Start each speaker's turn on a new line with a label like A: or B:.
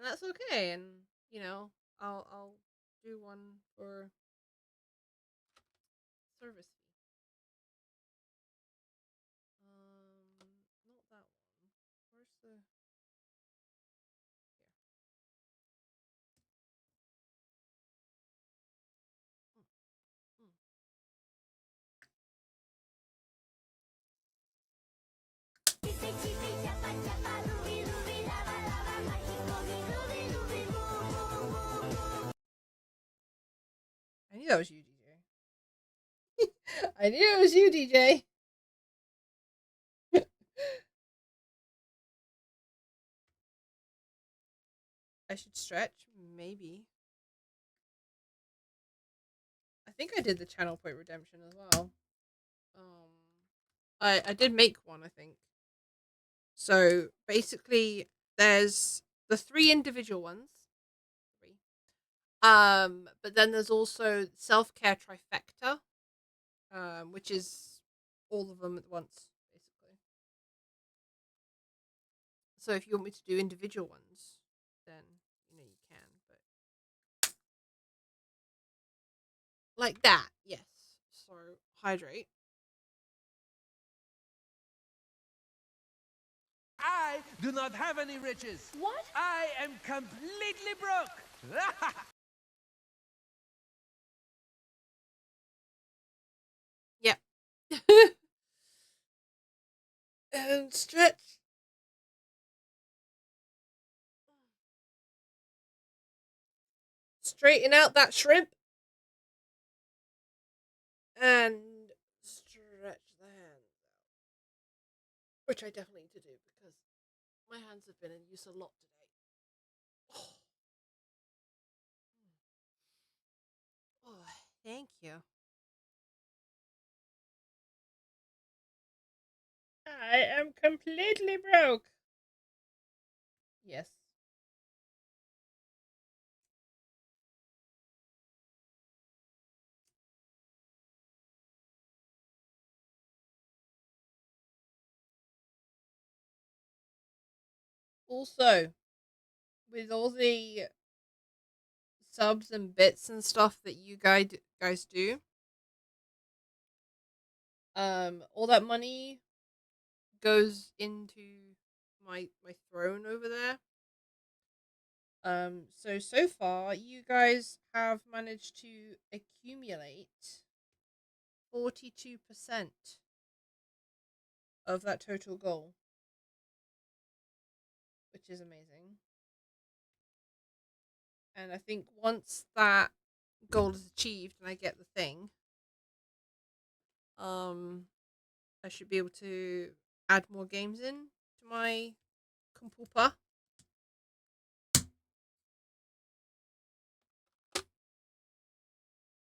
A: and that's okay. And you know, I'll do one for service fee. Not that one. Where's the here? Mm, mm. I knew that was you, DJ. I knew it was you, DJ. I should stretch, maybe. I think I did the channel point redemption as well. Um, I did make one, I think. So basically, there's the three individual ones. Three. But then there's also self care trifecta, which is all of them at once, basically. So if you want me to do individual ones, then you can. But like that, yes. So hydrate.
B: I do not have any riches.
C: What?
B: I am completely broke.
A: Yep. And stretch. Straighten out that shrimp. And stretch the hands out. Which I definitely need to do because my hands have been in use a lot today. Oh, oh thank you. I am completely broke. Yes. Also, with all the subs and bits and stuff that you guys do, all that money goes into my throne over there. So far you guys have managed to accumulate 42% of that total goal, which is amazing. And I think once that goal is achieved and I get the thing, um, I should be able to add more games in to my computer.